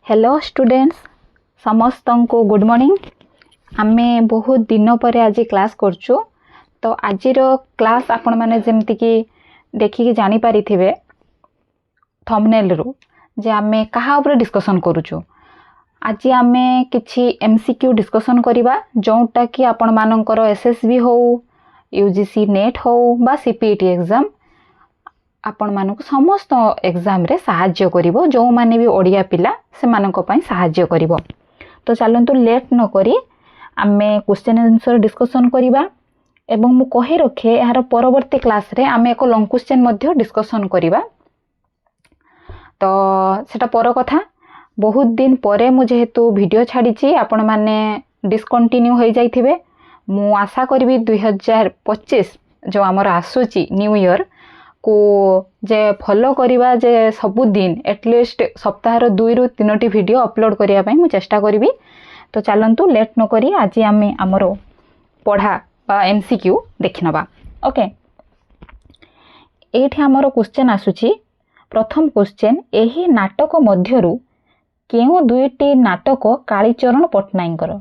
Hello students समस्त को good morning. आमे बहुत दिन पर आज क्लास करचु। तो आज क्लास आपण माने जेमति कि देखिकी जानी पारी थिबे थंबनेल रु जे आमे कहा ऊपर डिस्कशन करूचु। आज आमे किछि एमसीक्यू डिस्कशन करिबा जोंटा कि आपण मानकर एसएसबी हो, यूजीसी नेट हो बा सीपीटी एग्जाम आपण मानक समस्त एग्जाम रे सहाय्य करिवो। जो माने भी ओडिया पिला से मानक पई सहाय्य करिवो। तो चलंतु लेट न करी आमे क्वेश्चन आंसर डिस्कशन करिबा एवं मु कहि रखे यार परवर्ती क्लास रे आमे एक लॉन्ग क्वेश्चन मध्ये डिस्कशन करिबा। तो सेटा पर कथा बहुत दिन परे मु जेहेतु वीडियो छाड़ी आपण माने डिस्कंटिन्यू हो जाइथिबे। मु आशा करबी 2025 जो हमर आसुची न्यू ईयर को जे फॉलो करिबा जे सबु दिन एटलिस्ट सप्ताह 2 रु 3 वीडियो अपलोड करिया पई मु चेष्टा करबी। तो चलंतु लेट न करी आज आमे हमरो पढ़ा बा एमसीक्यू देखिनबा। ओके एठी हमरो क्वेश्चन आसुची। प्रथम क्वेश्चन एही नाटक मध्यरु केउ दुईटी नाटक कालीचरण पटनायकर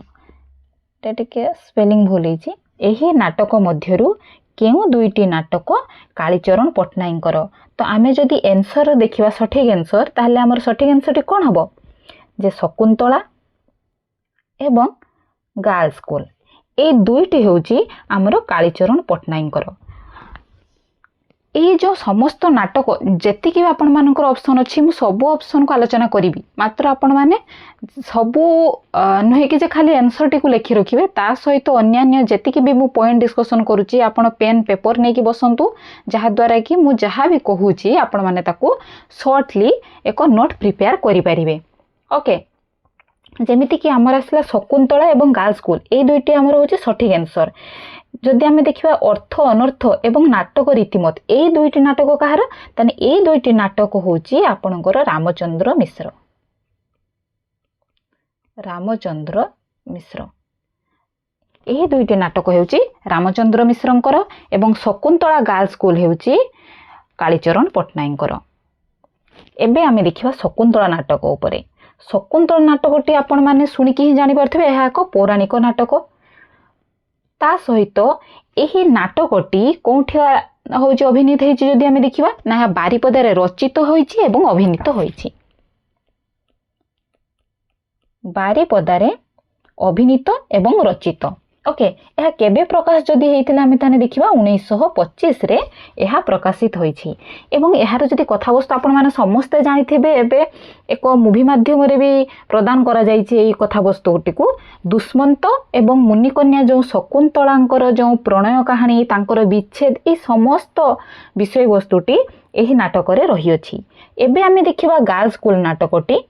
टेके स्पेलिंग भूल होईची। एही नाटक मध्यरु केउ दुईटी नाटक कालीचरण पटनायकर। तो आमे जदि आंसर देखिबा सठिक आंसर ताहले हमर सठिक आंसर टी कोन हबो जे शकुंतला एवं गर्ल्स स्कूल ए दुईटी होउची हमर कालीचरण पटनायकर। ये जो समस्त नाटक जेति कि आपण मानकर ऑप्शन अछि मु सब ऑप्शन को आलोचना करिवि। मात्र आपण माने सब नहे कि जे खाली आंसर टी को लिखि रखिबे ता सहित अन्य जेति कि भी मु पॉइंट डिस्कशन करूची आपण पेन पेपर नै कि बसंतु जहा द्वारा कि मु जहा भी कहूची आपण माने ताको शॉर्टली एक नोट प्रिपेयर करि परिबे। ओके जेमिति कि हमर आसला शकुंतला एवं गर्ल्स स्कूल ए दुईटी हमर होची सठिक आंसर। जदि आमे देखिबा अर्थ अनर्थ एवं नाटक रीतिमत ए दुईटी नाटक कहार तने ए दुईटी नाटक होची आपनकर रामचंद्र मिश्र। रामचंद्र मिश्र ए दुईटी नाटक होची रामचंद्र मिश्रंकर एवं शकुंतला गर्ल्स स्कूल होची कालीचरण पटनायकर। एबे आमे देखिबा शकुंतला नाटक उपरे। शकुंतला नाटकटी आपण माने सुनिकी ही जानि परथिबे एहा एक पौराणिक नाटक। ता सहित एही नाटकटी कोठी होची अभिनीत होईची जदि आमे देखिबा ना बारिपदारे रचित होईची एवं अभिनीत होईची। बारिपदारे अभिनीत एवं रचित। ओके यह केबे प्रकाश जदि हेतिला आमे ताने देखिबा 1925 रे यह प्रकाशित होईची। एवं यार जदि कथावस्तु आपण माने समस्त जानिथिबे एबे एक मूवी माध्यम रे भी प्रदान करा जाईची। एई कथावस्तुटी को दुष्मंत एवं मुनिकन्या जो शकुंतलांकर जो प्रणय कहानी तांकर विच्छेद ए समस्त विषय वस्तुटी एही नाटक रे रही अछि। एबे आमे देखिबा गर्ल्स स्कूल नाटकटी।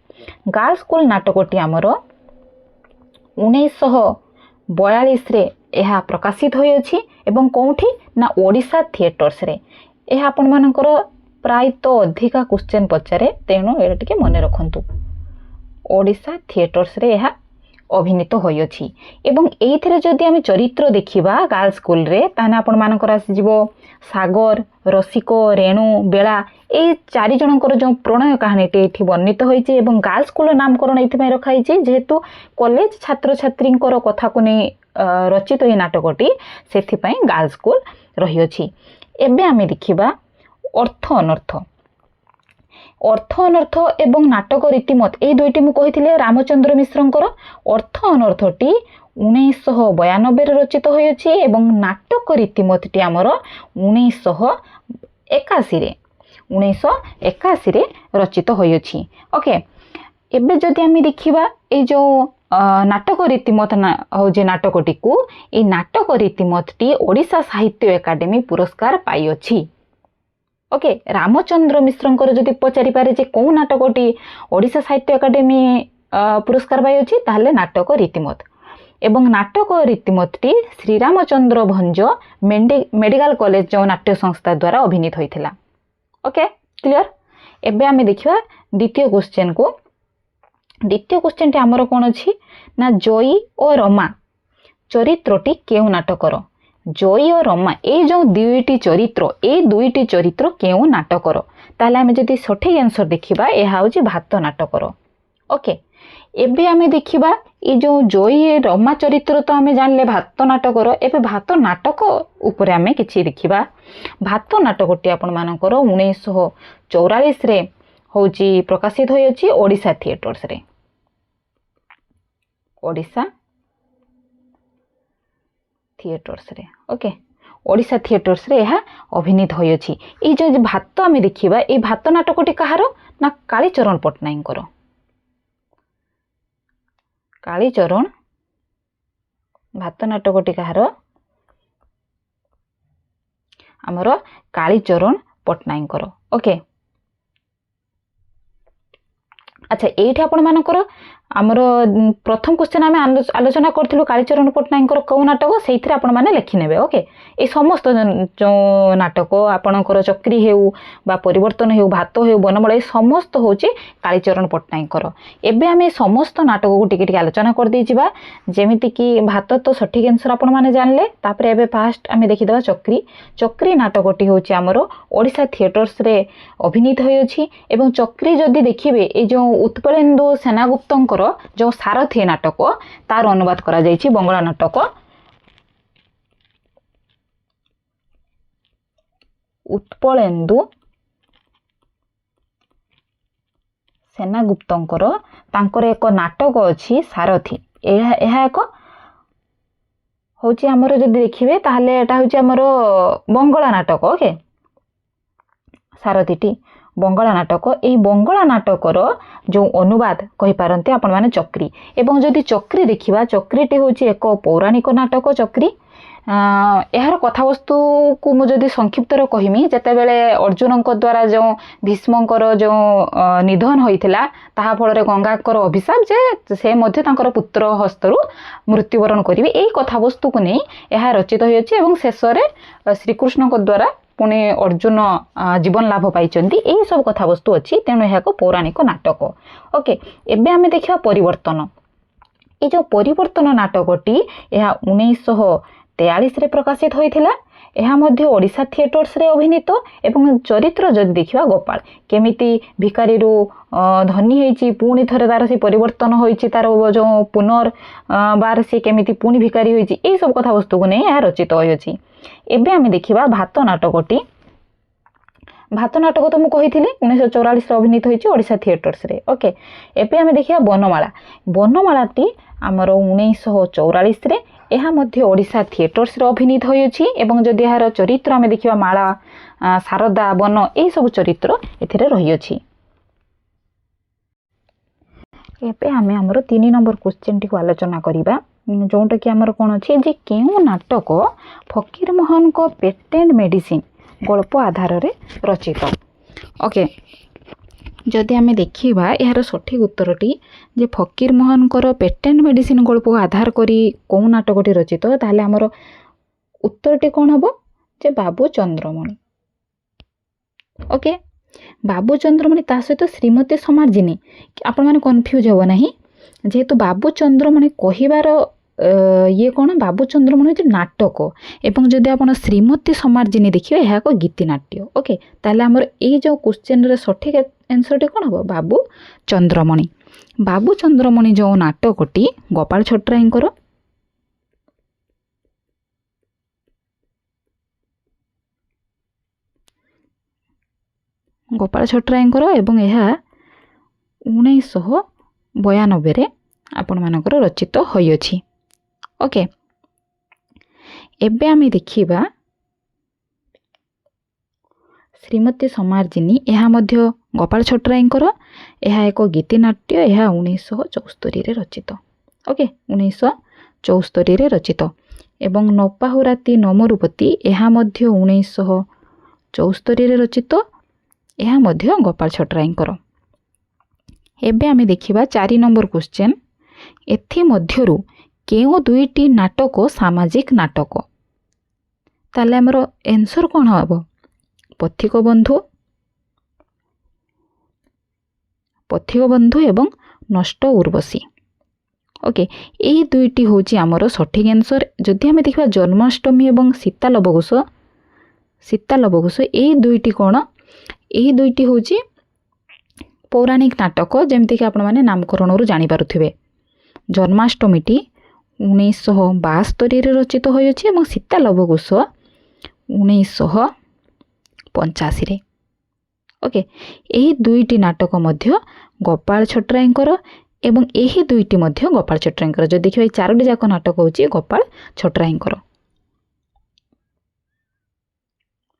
गर्ल्स स्कूल नाटकटी हमरो 1942 रे यह प्रकाशित होई अछि एवं कोठी ना ओडिशा थिएटर्स रे। यह आपण मानकर प्राय तो अधिका क्वेश्चन पचारे तेणु एटा टिके मने रखंतु। ओडिशा थिएटर्स रे यह अभिनीत होई अछि। एवं एइथिरे जदि आमे चरित्र देखिबा गर्ल्स स्कूल रे ताने आपण मानकर आसी जिवो सागर रसिक रेणु बेला ए चारि जनकर जो प्रणय कहानीटी एठी वर्णित होईची। एवं गर्ल्स स्कूल नामकरण एथिमे रखाईची जेहेतु कॉलेज छात्र छात्रींकर कथा को नै रचित ए नाटकटी सेथि पई गर्ल्स स्कूल रही अछि। एबे आमे देखिबा अर्थ अनर्थ। अर्थ अनर्थ एवं नाटक रीतिमत ए दुईटी मु कहिथिले रामचंद्र मिश्रंकर। अर्थ अनर्थटी 1992 रे रचित होई अछि एवं नाटक रीतिमतटी हमर 1981 रे रचित होई अछि। ओके एबे जदि आमे देखिबा ए जो नाटक रीतिमत हो जे नाटकटी को ए नाटक रीतिमतटी ओडिशा साहित्य एकाडेमी पुरस्कार पाई अछि। ओके रामचंद्र मिश्रंकर जदि पचारि पारे जे को नाटकटी ओडिशा साहित्य एकाडेमी पुरस्कार पाई अछि ताहले नाटक रीतिमत। एवं नाटक रीतिमतटी श्री रामचंद्र भंज मेडिकल कॉलेज जो नाट्य संस्था द्वारा अभिनीत होइथिला। Okay clear. एबे आमे देखिबा द्वितीय क्वेश्चन को। द्वितीय क्वेश्चन टी हमर कोन अछि ना जयी और रमा चरित्रटी केउ नाटकर। जयी और रमा ए जो दुईटी चरित्र केउ नाटकर ताले आमे जदि सठिक आंसर देखिबा एहा होची भात नाटकर। ओके एबे आमे देखिबा ये जो जयी रमा चरित्र तो आमे जानले भात नाटकर एबे भात नाटक उपरे आमे किछि देखिबा। भात नाटकटी आपण मानकर 1944 रे होची प्रकाशित होई अछि ओडिशा थिएटर्स रे। ओडिशा थिएटर्स रे ओके ओडिशा थिएटर्स रे यह अभिनीत होई अछि। ए जो भात आमे देखिबा ए भात नाटकटी कहार ना कालीचरण पट्टनायकर। कालीचरण भात नाटकटी कहार आमर कालीचरण पट्टनायकर ओके। अच्छा एठी आपण मानकर आमर प्रथम क्वेश्चन आम आलोचना करूँ कालीचरण पट्टनायकर कौ नाटक से आपण मैंने लिखिने ओके। ये समस्त जो नाटक आपणकर चक्री हेउ बा परिवर्तन हेउ भात हेउ बनमाला ये समस्त हूँ कालीचरण पट्टनायकर। एबे आम समस्त नाटक को टिके आलोचना कर दे जिबा। जेमिति कि भात तो सठिक आंसर आपण मैंने जानले। तापरे एबे फास्ट आम देखिदेबा चक्री। चक्री नाटकटी हूँ आमर ओडिशा थिएटर्स रे अभिनीत होई अछि। एवं चक्री जदि देखिबे ए जो उत्पलेन्दु सेनागुप्तंकर जो सारथी नाटक तार अनुवाद करा जायछि बंगला नाटक। उत्पलेन्दु सेनागुप्तंकर तांकर एक नाटक अछि सारथी। एहा एक होछि हमर जदि देखिबे ताहले एटा होछि हमर बंगला नाटक ओके। सारथीटी बंगला नाटक। यही बंगला नाटकर जो अनुवाद कहि पारंते आपण माने चक्री। एवं जदि चक्री देखिबा चक्रीटी होछि एक पौराणिक नाटक चक्री। यार कथावस्तु को मु जदि संक्षिप्त कहिमी जते बेले अर्जुन द्वारा जो भीष्मकर जो निधन होइथिला ताहा फल गंगाकर अभिशाप जे से मध्य तांकर पुत्र हस्तरु मृत्युवरण करिवे एई कथावस्तु को नै यह रचित होई अछि। एवं शेष रे श्रीकृष्ण द्वारा पुणे अर्जुन जीवन लाभ पाई यही सब कथावस्तु अच्छी तेणु यह एक पौराणिक नाटक ओके। एबे आमे देखिबा परिवर्तन। ये जो परिवर्तन नाटकटी यह 1943 रे प्रकाशित होइथिला। यह मध्य ओडिशा थिएटर्स रे अभिनीत। एवं चरित्र जदि देखिबा गोपाल केमिति भिकारी रु धनी होइछि पुणी थरे तार से परिवर्तन होइछि तार जो पुनर् बार से केमिति पुणी भिकारी होइछि एई सब कथावस्तु को नै यह रचित होई अछि। एबे आमे देखिबा भात नाटकटी। भात नाटक तो मु कहिथिली 1944 रे अभिनीत होइछि ओडिशा थिएटर्स रे ओके। एबे आमे देखिबा बनमाला। बनमालाटी हमर 1944 रे एहा मध्य ओडिशा थिएटर्स रे अभिनीत होई अछि। एवं जदि यार चरित्र आमे देखिबा माला शारदा बन एई सब चरित्र एथिरे रही अछि। एबे आमे हमर 3 नंबर क्वेश्चन टी को आलोचना करिबा जोंटा कि आमर कोन अछि जे केउ नाटक फकीर मोहन को पेटेंट मेडिसिन गल्प आधार रे रचित ओके। जदि आमे देखिबा यार सठिक उत्तरटी जे फकीर मोहन को पेटेंट मेडिसिन गल्प को आधार करी को नाटकटी रचित ताहले आमर उत्तरटी कोन हबो जे बाबू चंद्रमणि ओके। बाबू चंद्रमणि ता सहित श्रीमती समार्जिनी आपण माने कंफ्यूज हो नाही जेहेतु बाबू चंद्रमणि कहिबार ये कौन बाबू चंद्रमणि जो नाटक एवं जदि आप श्रीमती समार्जिनी देखिए यह एक गीतिनाट्य ओके। ताहले हमर ए जो क्वेश्चन रे सठिक आंसर टी कोन हो बाबू चंद्रमणि। बाबू चंद्रमणि जो नाटकटी गोपाल छटरायकर एवं यह 1992 रे आपण मानकर रचित होई अछि ओके। एबे आमे देखिबा श्रीमती समार्जिनी यह मध्य गोपाल छटरायकर यह एक गीतिनाट्य यह 1974 रे रचित ओके 1974 रे रचित। एवं नपाहुराती नमरुपति यह मध्य 1974 रे रचित यह मध्य गोपाल छटरायकर। एबे आमे देखिबा 4 नंबर क्वेश्चन। एथि मध्यरु केउ दुईटी नाटक सामाजिक नाटक ताले हमर आंसर कोन हबो पथिक बंधु एवं नष्ट उर्वशी ओके। यही दुईटी होची हमर सठिक आंसर। जदि आमे देखिबा जन्माष्टमी एवं सीता लवकुश यही दुईटी कोन यही दुईटी होची पौराणिक नाटक जमतीक आपण मैंने नामकरण जानी पारुथिबे। जन्माष्टमीटी 1972 रचित होइछि और सीता लवकुश 1985। ओके, यही दुईटी नाटक मध्य गोपाल छटराईंकर एवं यही दुईटी मध्य गोपाल छटराईंकर। जो देखिए चारोटी जाक नाटक होछि गोपाल छटराईंकर।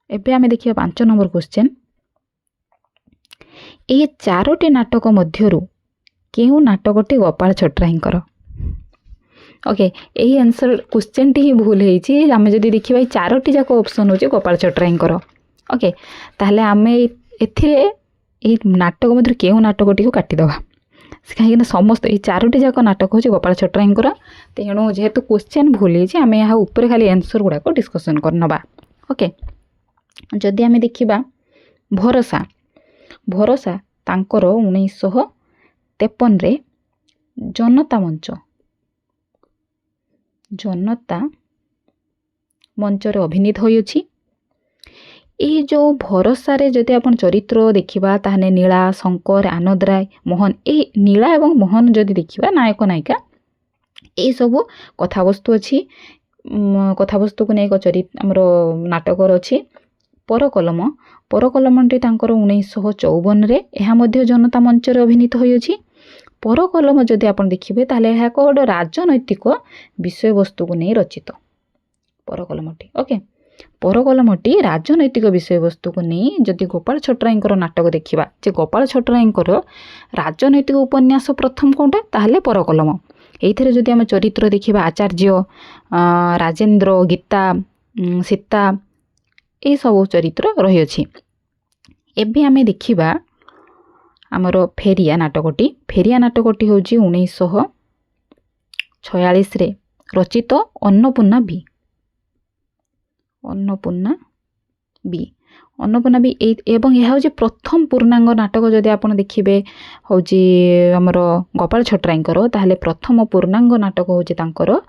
एबे आमे देखिए 5 नंबर क्वेश्चन। यही चारोटी नाटक मध्यरु केउ नाटकटी गोपाल छटराईंकर? ओके, यही आंसर क्वेश्चन टी ही भूल होइछि। आमे जदि देखिबा चारोटी जाक ऑप्शन होछि गोपाल छटराईंकर। ओके, ताहले आमे एथिरे एही नाटक मध्य केउ नाटकटी को काटी दबा, कहीं समस्त ये चारोटी जाक नाटक हूँ गोपाल छटराईंकर। तेणु जेहेतु क्वेश्चन भूल होइछि आमे यहाँ ऊपर खाली आंसर गुड़ाक डिस्कसन करनबा। ओके, जदि आमे देखिबा भरोसा, भरोसा तांकर 1953 रे जनता मंच, जनता मंच रे अभिनीत होइछि। ये जो भरोसा रे जदि आपण चरित्र देखिबा ताहने नीला, शंकर, आनंद राय, मोहन, ये नीला एवं मोहन जदि देखिबा नायक नायिका ये सब कथावस्तु अच्छी। कथावस्तु को नहीं चरित्र आमर नाटकर अच्छी। परकलम, परकलमटी तांकर 1954 रे एहा मध्य जनता मंच रे अभिनीत होइछि। परकलम जदि आपण देखिबे ताहले एहा को राजनैतिक विषय वस्तु को नहीं रचित परकलमटी। ओके, परकलमटी राजनैतिक विषय वस्तु को नहीं जदि गोपाल छटराईंकर नाटक देखिबा जे गोपाल छटराईंकर राजनैतिक उपन्यास प्रथम कोनटा ताहले परकलम। एइथिरे जदि आमे चरित्र देखिबा आचार्य, राजेंद्र, गीता, सीता ए सब चरित्र रही अछि। एबे आमे देखिबा हमरो फेरिया नाटकटी। फेरिया नाटकटी होची 1946 रे रचित अन्नपूर्णा बी। अन्नपूर्णा बी, अन्नपूर्णा बी एवं यह हूँ प्रथम पूर्णांग नाटक। जदि आप देखिए हूँ आमर गोपाल छटराईंकर ताहले प्रथम पूर्णांग नाटक हूँ तांकर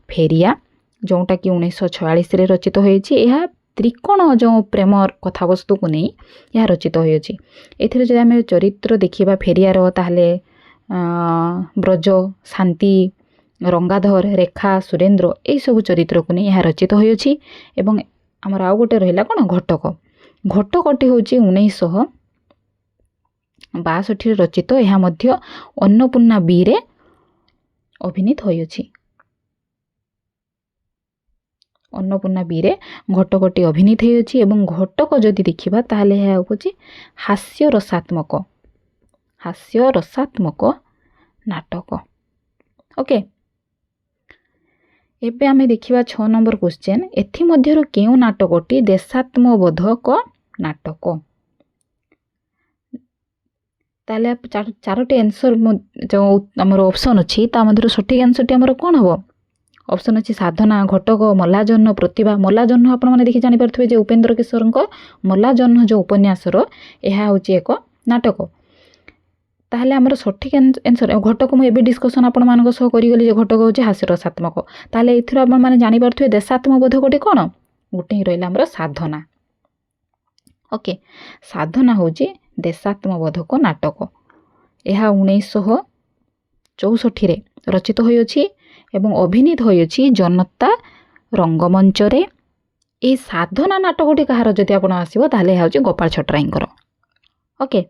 फेरिया, जोटा कि 1946 रे रचित होइछि। यह त्रिकोण जो प्रेम कथावस्तु को नहीं यह रचित होइछि। एथिरे जदि आमे चरित्र देखिबा फेरियार ताहले ब्रज, शांति, रंगाधर, रेखा, सुरेंद्र ये सब चरित्र को नहीं यह रचित होइछि। एवं आमर आउ गोटे रहिला कोन घटक। घटकटी होची 1962 रचित। यह मध्य अन्नपूर्णा बी रे अभिनीत होइछि। अन्नपूर्णा बी रे घटकटी अभिनीत होइछि। एवं घटक जदि देखिबा ताहले यह होची हास्य रसात्मक, हास्य रसात्मक नाटक। ओके, एबे आमे देखिबा 6 नंबर क्वेश्चन। एथि मध्यरु केउ नाटकटी देशात्मबोधक नाटक? ताले चारोटी आंसर जो हमर ऑप्शन अछि ता मध्यरु सठिक आंसर टी हमर कोन हबो? ऑप्शन अछि साधना, घटक, मल्लाजन्ह, प्रतिभा। मल्लाजन्ह आपण माने देखि जानि परथुबे जे उपेंद्र किशोरଙ୍କ मल्लाजन्ह जो उपन्यासर एहा होछि एक नाटक। ताहले हमर सठिक आंसर घटक मु एबे डिस्कशन आपण मानक सह करि गली जे घटक होछि हास्य रसात्मक। ताहले एथिर आपण माने जानि परथुबे देशात्मबोधकटी कोन? गुटे ही रहिला हमर साधना। ओके, साधना होछि देशात्मबोधक नाटक। यह 1964 रे रचित होइछि एवं अभिनीत होइछि जनता रंगमंच रे। ए साधना नाटकटी कहार जदि आपण आसीबो ताहले होछि गोपाल छटराईंकर। ओके,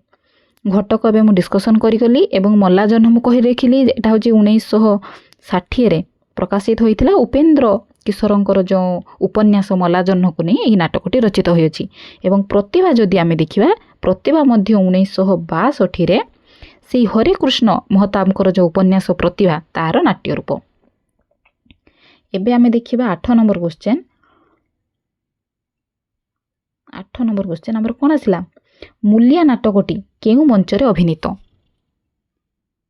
घटक एबे मु डिस्कशन करि गली एवं मल्लाजन्ह मु कहि देखिली एटा होछि 1960 रे प्रकाशित होइथिला उपेंद्र किशोरंकर जो उपन्यास मल्लाजन्ह को नहीं एही नाटकटी रचित होइछि। एवं प्रतिभा जदि आमे देखिबा प्रतिभा मध्य 1962 रे से हरिकृष्ण महताबकर जो उपन्यास प्रतिभा तार नाट्य रूप। एबे आमे देखिबा 8 नंबर क्वेश्चन। 8 नंबर क्वेश्चन हमर कोन आसिला? मूल्य नाटकटी केउ मंच रे अभिनीत?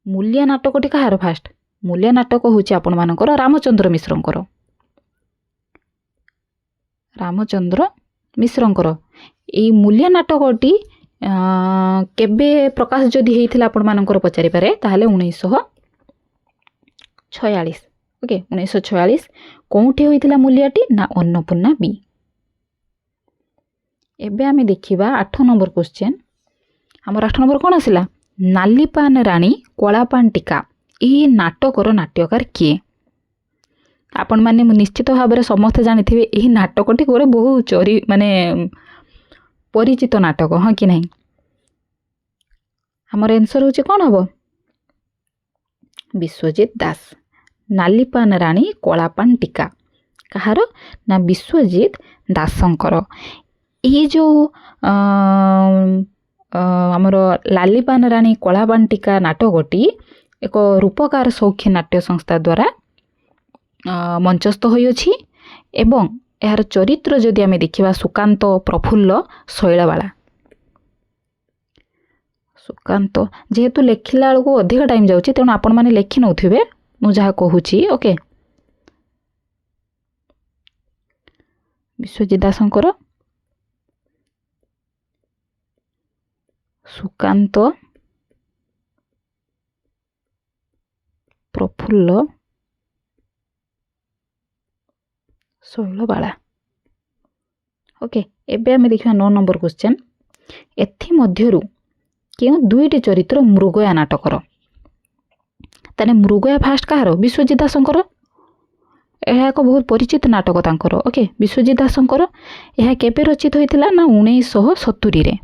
मूल्य नाटकटी कहार? फास्ट मूल्य नाटक होछि आपण मानकर रामचंद्र मिश्रंकर। रामचंद्र मिश्रंकर ए मूल्य नाटकटी केबे प्रकाश जदि हेइथिला आपण मानकर पचारि पारे ताहले 1946। ओके, 1946 कोउठी होइथिला मूल्यटी ना अन्नपूर्णा बी। एबे आमे देखिबा 8 नंबर क्वेश्चन। हमर 8 नंबर कोन आसिला? नाली पान राणी कला पान टीका यह नाटकर नाट्यकार किए? आपण मैंने निश्चित भाव में समस्ते जानी यही नाटकटी गोटे बहु चोरी माने परिचित नाटक, हाँ कि नहीं? हमर आंसर होचे कौन हम? विश्वजीत दास। नाली पान राणी कला पान टीका कहार ना विश्वजीत दासंकर। ये जो आमर लाली पान राणी कला पान टीका नाटकटी एक रूपकार सौख्य नाट्य संस्था द्वारा मंचस्थ होइछि एवं यार चरित्र जदि आमे देखिबा सुकांत प्रफुल्ल शैलबाला। सुकांत जेहेतु लेखिला बेलू अधिक टाइम जाउछि तेणु आपण माने लेखि नउथिबे मु जहा कहूछि। ओके, विश्वजीत दासंकर सुकांत प्रफुल्ल शैलबाला। ओके, एबे आमे देखिबा 9 नंबर क्वेश्चन। एथि मध्यरु केउ दुईटी चरित्र मृगया नाटकर? ताने मृगया फास्ट कहार? विश्वजीत दासंकर। यह एक बहुत परिचित नाटक तांकर। ओके, विश्वजीत दासंकर। यह केबे रचित होइतिला ना 1970 रे।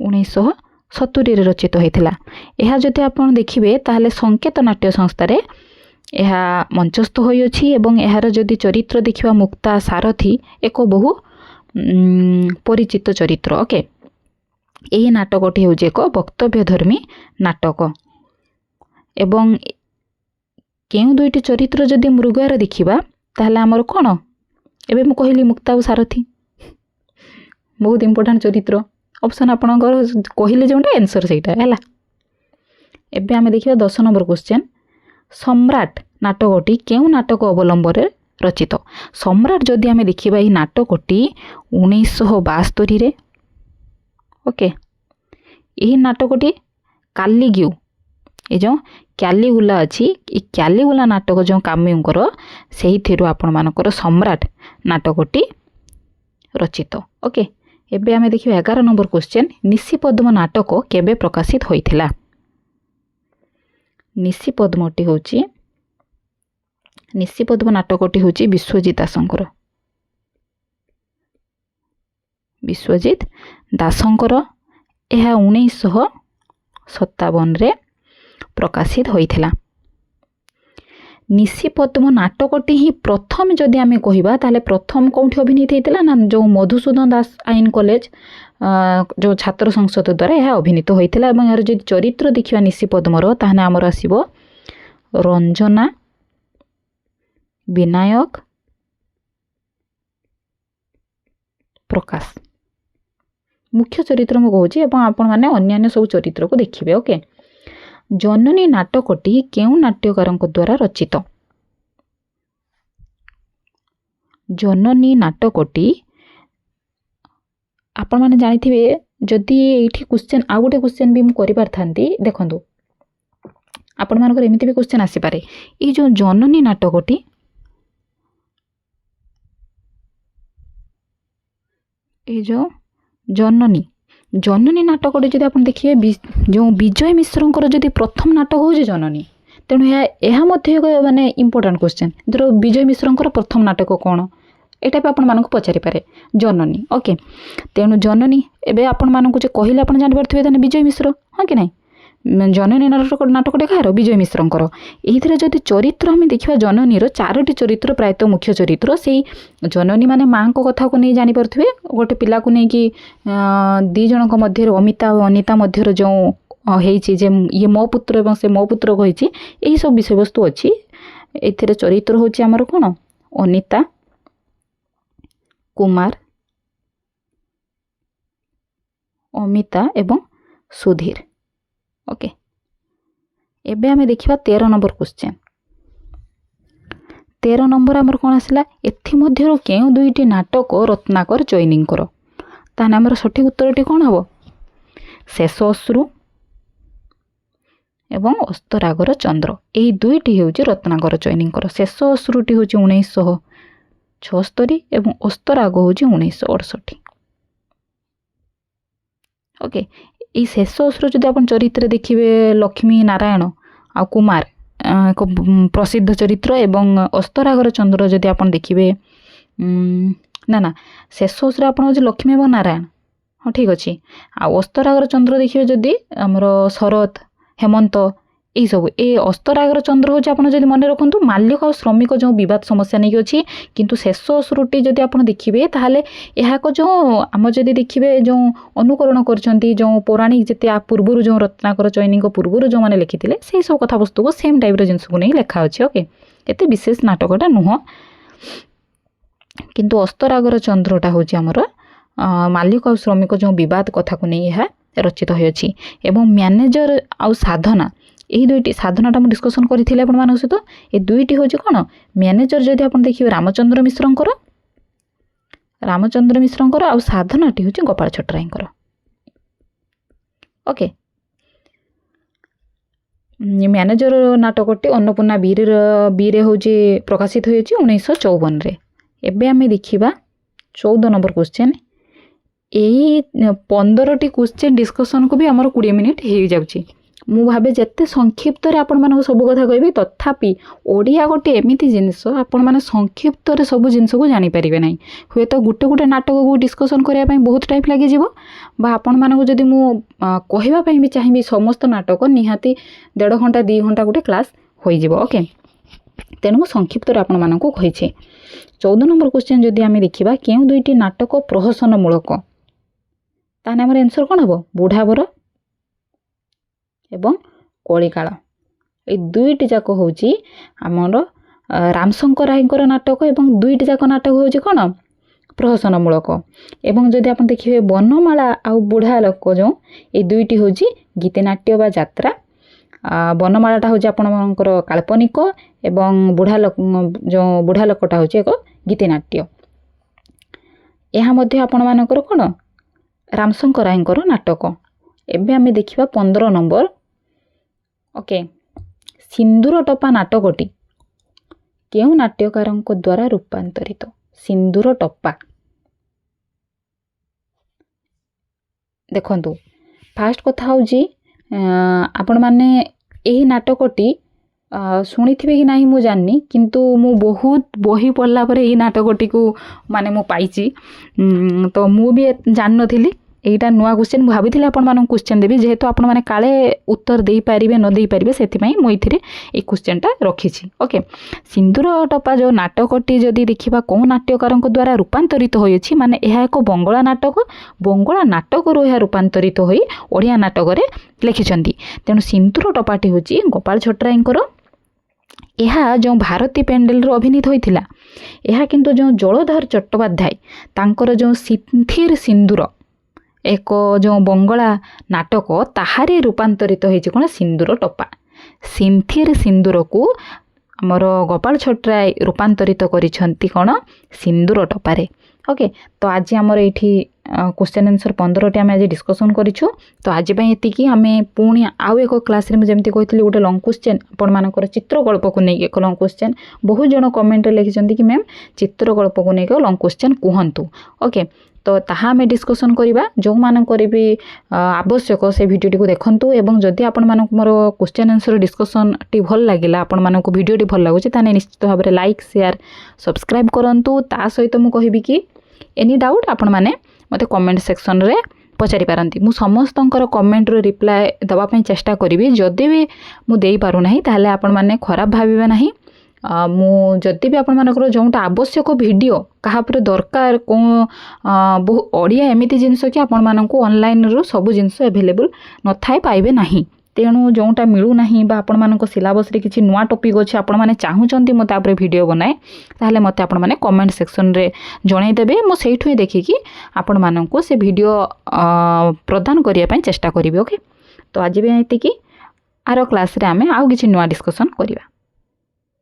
1970 रे रचित होइतिला। यह जदि आपण देखिबे ताहले संकेत नाट्य संस्था रे यह मंचस्थ होइछि एवं यार जदि चरित्र देखिबा मुक्ता सारथी एक बहु परिचित चरित्र। ओके, यही नाटकटी हूँ एक वक्तव्यधर्मी नाटक एवं केउ दुईटी चरित्र जदि मृगयार देखिबा ताहले हमर कोन? एबे मु कहली मुक्ता और सारथी बहुत इंपोर्टेंट चरित्र। ऑप्शन आपनकर कहले जोंटा आंसर सेटा हैला। एबे आमे देखिबा 10 नंबर क्वेश्चन। सम्राट नाटकटी केउ नाटक अवलंबन रचित? सम्राट जदि आमे देखिबा ई नाटकटी 1972 रे। ओके, यही नाटकटी कालीग्यू ये जो कैलीगुला अच्छी कैलीगुला नाटक जो काम्यूंकर से आपण मानकर सम्राट नाटकटी रचित। ओके, एबे आमे देखिबा 11 नंबर क्वेश्चन। निशी पद्म नाटक केबे प्रकाशित होइथिला? निशी पद्मटी होची निशी पद्म नाटकटी होची विश्वजीत दासंकर। विश्वजीत दासंकर यह 1957 रे प्रकाशित होइथिला। निशी पद्म नाटकटी ही प्रथम जदि आमे कहिबा ताले प्रथम कोठी अभिनीत हेतिला ना जो मधुसूदन दास आईन कॉलेज जो छात्र संसद द्वारा यह अभिनीत होइथिला। एवं यार जदि चरित्र देखिबा निशी पद्मर ताहने हमर आसीबो रंजना, विनायक, प्रकाश। मुख्य चरित्र मु कहूची एवं आपण माने अन्यान्य सब चरित्र को देखिबे। ओके, जननी नाटकटी केउ नाट्यकारक द्वारा रचित? जननी नाटकटी आपण माने जानिथिबे जदि एठी क्वेश्चन आ गोटे क्वेश्चन भी मु करि पारथांती। देखंतु आपण मानकर एमिति भी क्वेश्चन आसी पारे। ई जो जननी नाटकटी ए जो जननी जननी नाटकटी जदि आपण देखिए जो विजय मिश्रंकर जदि प्रथम नाटक हो जननी तेणु यह माने इंपोर्टेंट क्वेश्चन। धर विजय मिश्रंकर प्रथम नाटक कौन एटा भी आपण मानक पचारि पारे जननी। ओके, तेणु जननी एबे आपण मानक जे कहिले आपण जानि परथिबे तने विजय मिश्र, हाँ कि नहीं? जननी नाटकटे कहार? विजय मिश्रंकर। एहिथिरे जदि चरित्र आमे देखिबा जननीर 4टी चरित्र प्रायतः मुख्य चरित्र से जननी माने माँ को कथा को नहीं जानि परथिबे। गोटे पिला को नहीं कि दी जनक मध्य अमिता और अनिता मध्य जो हेछि जे ये मो पुत्र एवं से मो पुत्र कहिछि एही सब विषय वस्तु अछि। एथिरे चरित्र होछि हमर कोन? अनिता, कुमार, अमिता एवं सुधीर। ओके, एबे हमें देखिबा 13 नंबर क्वेश्चन। 13 नंबर हमर कोन आसिला? एथि मध्यरो केउ दुईटी नाटक रत्नाकर चैनिंकर? ताने हमर सठिक उत्तरटी कोन हबो? शेष अश्रु एवं अस्तरागर चंद्र। एही दुईटी हेउची रत्नाकर चैनिंकर। शेष अश्रुटी होची 1976 एवं अस्तराग होची 1968। ओके, এই ଶେଷ ଅସୁର ଯଦି ଆପଣ ଚରିତ୍ର ଦେଖିବେ ଲକ୍ଷ୍ମୀ ନାରାୟଣ ଆଉ କୁମାର ଏକ ପ୍ରସିଦ୍ଧ ଚରିତ୍ର ଏବଂ ଅସ୍ତରାଗର ଚନ୍ଦ୍ର ଯଦି ଆପଣ ଦେଖିବେ ନା ଶେଷ ଅସୁର ଆପଣ ହେଉଛି ଲକ୍ଷ୍ମୀ ଏବଂ ନାରାୟଣ ହଁ ଠିକ୍ ଅଛି। ଆଉ ଅସ୍ତରାଗର ଚନ୍ଦ୍ର ଦେଖିବେ ଯଦି ଆମର ଶରତ ହେମନ୍ତ এইসবু এই ଅସ୍ତରାଗର ଚନ୍ଦ୍ର ହେଉଛି ଆପଣ ଯଦି ମନେ ରଖନ୍ତୁ ମାଲ୍ୟକ ଆଉ ଶ୍ରମିକ ଯେଉଁ ବିବାଦ ସମସ୍ୟା ନେଇକି ଅଛି। କିନ୍ତୁ ଶେଷ ଅସୁରଟି ଯଦି ଆପଣ ଦେଖିବେ ତାହେଲେ ଏହା ଏକ ଯେଉଁ ଆମର ଯଦି ଦେଖିବେ ଯେଉଁ ଅନୁକରଣ କରିଛନ୍ତି ଯେଉଁ ପୌରାଣିକ ଯେତେ ଆ ପୂର୍ବରୁ ଯେଉଁ ରତ୍ନାକର ଚୈନୀଙ୍କ ପୂର୍ବରୁ ଯେଉଁମାନେ ଲେଖିଥିଲେ ସେଇ ସବୁ କଥାବସ୍ତୁକୁ ସେମ୍ ଟାଇପ୍ର ଜିନିଷକୁ ନେଇ ଲେଖା ଅଛି। ଓକେ, ଏତେ ବିଶେଷ ନାଟକଟା ନୁହଁ। କିନ୍ତୁ ଅସ୍ତରାଗର ଚନ୍ଦ୍ରଟା ହେଉଛି ଆମର ମାଲ୍ୟକ ଆଉ ଶ୍ରମିକ ଯେଉଁ ବିବାଦ କଥାକୁ ନେଇ ଏହା ରଚିତ ହୋଇଅଛି। ଏବଂ ମ୍ୟାନେଜର ଆଉ ସାଧନା ଏହି ଦୁଇଟି ସାଧନାଟା ମୁଁ ଡିସ୍କସନ୍ କରିଥିଲି ଆପଣମାନଙ୍କ ସହିତ। ଏ ଦୁଇଟି ହେଉଛି କ'ଣ ମ୍ୟାନେଜର ଯଦି ଆପଣ ଦେଖିବେ ରାମଚନ୍ଦ୍ର ମିଶ୍ରଙ୍କର ଆଉ ସାଧନାଟି ହେଉଛି ଗୋପାଳ ଛଟରାଇଙ୍କର। ଓକେ, ମ୍ୟାନେଜର ନାଟକଟି ଅନ୍ନପୂର୍ଣ୍ଣା ବିରେ ହେଉଛି ପ୍ରକାଶିତ ହୋଇଛି 1954ରେ। ଏବେ ଆମେ ଦେଖିବା 14 ନମ୍ବର କ୍ୱେଶ୍ଚନ୍। ଏଇ 15ଟି କ୍ୱେଶ୍ଚନ୍ ଡିସ୍କସନ୍କୁ ବି ଆମର 20 ମିନିଟ୍ ହେଇଯାଉଛି। ମୁଁ ଭାବେ ଯେତେ ସଂକ୍ଷିପ୍ତରେ ଆପଣମାନଙ୍କୁ ସବୁ କଥା କହିବି, ତଥାପି ଓଡ଼ିଆ ଗୋଟେ ଏମିତି ଜିନିଷ ଆପଣମାନେ ସଂକ୍ଷିପ୍ତରେ ସବୁ ଜିନିଷକୁ ଜାଣିପାରିବେ ନାହିଁ। ହୁଏତ ଗୋଟେ ନାଟକକୁ ଡିସ୍କସନ୍ କରିବା ପାଇଁ ବହୁତ ଟାଇମ୍ ଲାଗିଯିବ, ବା ଆପଣମାନଙ୍କୁ ଯଦି ମୁଁ କହିବା ପାଇଁ ବି ଚାହିଁବି ସମସ୍ତ ନାଟକ ନିହାତି 1.5 ଘଣ୍ଟା 2 ଘଣ୍ଟା ଗୋଟେ କ୍ଲାସ୍ ହୋଇଯିବ। ଓକେ, ତେଣୁ ମୁଁ ସଂକ୍ଷିପ୍ତରେ ଆପଣମାନଙ୍କୁ କହିଛି। 14 ନମ୍ବର କ୍ୱେଶ୍ଚନ୍ ଯଦି ଆମେ ଦେଖିବା କେଉଁ ଦୁଇଟି ନାଟକ ପ୍ରହସନମୂଳକ, ତାହେଲେ ଆମର ଆନ୍ସର୍ କ'ଣ ହେବ? ବୁଢ଼ାବର ଏବଂ କଳିକାଳ। এই ଦୁଇଟି ଯାକ ହେଉଛି ଆମର ରାମଶଙ୍କର ରାୟଙ୍କର ନାଟକ ଏବଂ ଦୁଇଟି ଯାକ ନାଟକ ହେଉଛି କ'ଣ ପ୍ରହସନମୂଳକ। ଏବଂ ଯଦି ଆପଣ ଦେଖିବେ ବନମାଳା ଆଉ ବୁଢ଼ା ଲୋକ ଯେଉଁ এই ଦୁଇଟି ହେଉଛି ଗୀତିନାଟ୍ୟ ବା ଯାତ୍ରା। ବନମାଳାଟା ହେଉଛି ଆପଣଙ୍କର କାଳ୍ପନିକ ଏବଂ ବୁଢ଼ା ଲୋକଟା ହେଉଛି ଏକ ଗୀତିନାଟ୍ୟ। ଏହା ମଧ୍ୟ ଆପଣମାନଙ୍କର କ'ଣ ରାମଶଙ୍କର ରାୟଙ୍କର ନାଟକ। ଏବେ ଆମେ ଦେଖିବା 15 ନମ୍ବର। ଓକେ, ସିନ୍ଦୁର ଟପା ନାଟକଟି କେଉଁ ନାଟ୍ୟକାରଙ୍କ ଦ୍ୱାରା ରୂପାନ୍ତରିତ? ସିନ୍ଦୁର ଟପା ଦେଖନ୍ତୁ, ଫାଷ୍ଟ କଥା ହେଉଛି ଆପଣମାନେ ଏହି ନାଟକଟି ଶୁଣିଥିବେ କି ନାହିଁ ମୁଁ ଜାଣିନି, କିନ୍ତୁ ମୁଁ ବହୁତ ବହି ପଢ଼ିଲା ପରେ ଏଇ ନାଟକଟିକୁ ମାନେ ମୁଁ ପାଇଛି। ତ ମୁଁ ବି ଜାଣିନଥିଲି, এইটা নূଆ क्वेश्चन ମୁଁ ଭାବିଥିଲି ଆପଣମାନଙ୍କୁ क्वेश्चन ଦେବି, ଯେହେତୁ ଆପଣମାନେ କାଳେ ଉତ୍ତର ଦେଇପାରିବେ ନ ଦେଇପାରିବେ ସେଥିପାଇଁ ମୁଁ ଏଥିରେ এই क्वेश्चनଟା ରଖିଛି। ଓକେ, ସିନ୍ଦୁର ଟପା ଯେଉଁ ନାଟକଟି ଯଦି ଦେଖିବା କେଉଁ ନାଟ୍ୟକାରଙ୍କ ଦ୍ୱାରା ରୂପାନ୍ତରିତ ହୋଇଅଛି, ମାନେ ଏହା ଏକ ବଙ୍ଗଳା ନାଟକ। ବଙ୍ଗଳା ନାଟକରୁ ଏହା ରୂପାନ୍ତରିତ ହୋଇ ଓଡ଼ିଆ ନାଟକରେ ଲେଖିଛନ୍ତି। ତେଣୁ ସିନ୍ଦୁର ଟପାଟି ହେଉଛି ଗୋପାଳ ଛଟରାଇଙ୍କର। ଏହା ଯେଉଁ ଭାରତୀ ପେଣ୍ଡେଲରୁ ଅଭିନୀତ ହୋଇଥିଲା, ଏହା କିନ୍ତୁ ଯେଉଁ ଜଳଧର ଚଟ୍ଟୋପାଧ୍ୟାୟ ତାଙ୍କର ଯେଉଁ ସିନ୍ଥିର ସିନ୍ଦୁର ଏକ ଯେଉଁ ବଙ୍ଗଳା ନାଟକ ତାହାରେ ରୂପାନ୍ତରିତ ହୋଇଛି କ'ଣ ସିନ୍ଦୁର ଟପା। ସିନ୍ଥିର ସିନ୍ଦୁରକୁ ଆମର ଗୋପାଳ ଛଟରାୟ ରୂପାନ୍ତରିତ କରିଛନ୍ତି କ'ଣ ସିନ୍ଦୁର ଟପାରେ। ଓକେ, ତ ଆଜି ଆମର ଏଇଠି क्वेश्चन आंसर 15टी आम आज डिस्कसन करूँ। तो आज एतिकी आम पुणी आउ एक क्लास में जमी कही गोटे लंग क्वेश्चन आपर चित्रकल्प को नहीं एक लंग क्वेश्चन बहुत जन कमेंट लिखिं कि मैम चित्रकल्प को नहीं लंग क्वेश्चन कहतु। ओके, तो ताहा आम डिस्कसन करवा जो मानकर भी आवश्यक से भिडियोटी को देखूँ एवं जदि आपण more question answer discussion T भल लगे आपण मानक भिडियोटी भल लगुच ताने निश्चित भाव में लाइक शेयर सब्सक्राइब करूँ। ता सहित मुझे कहबी कि एनी डाउट आपण मैंने मत कमेंट सेक्शन रे पचारि पारंती। मु समस्तंकर कमेंट रो रिप्लाई दबा पई चेष्टा करिवि। जदि भी मु देई पारु नाही ताहले आपण माने खराब भाबिबे नाही। मु जदि भी आपण मानकर जोंटा आवश्यक वीडियो कहा पर दरकार को बहु ओडिया एमिति जिंस कि आपण मानकु ऑनलाइन रो सब जिंस अवेलेबल न थाई पाइबे नाही। तेणु जोंटा मिलू नाही बा आपण मानक सिलेबस रे किछि नुवा टॉपिक अछि आपण माने चाहुचंती मते आपरे वीडियो बनाए ताहले मते आपण माने कमेंट सेक्शन रे जणाई देबे। मो सेठु देखि कि आपण मानकु से वीडियो प्रदान करिया पई चेष्टा करिवि। ओके, तो आज भी एति कि आरो क्लास रे आमे आउ किछि नुवा डिस्कशन करिवा।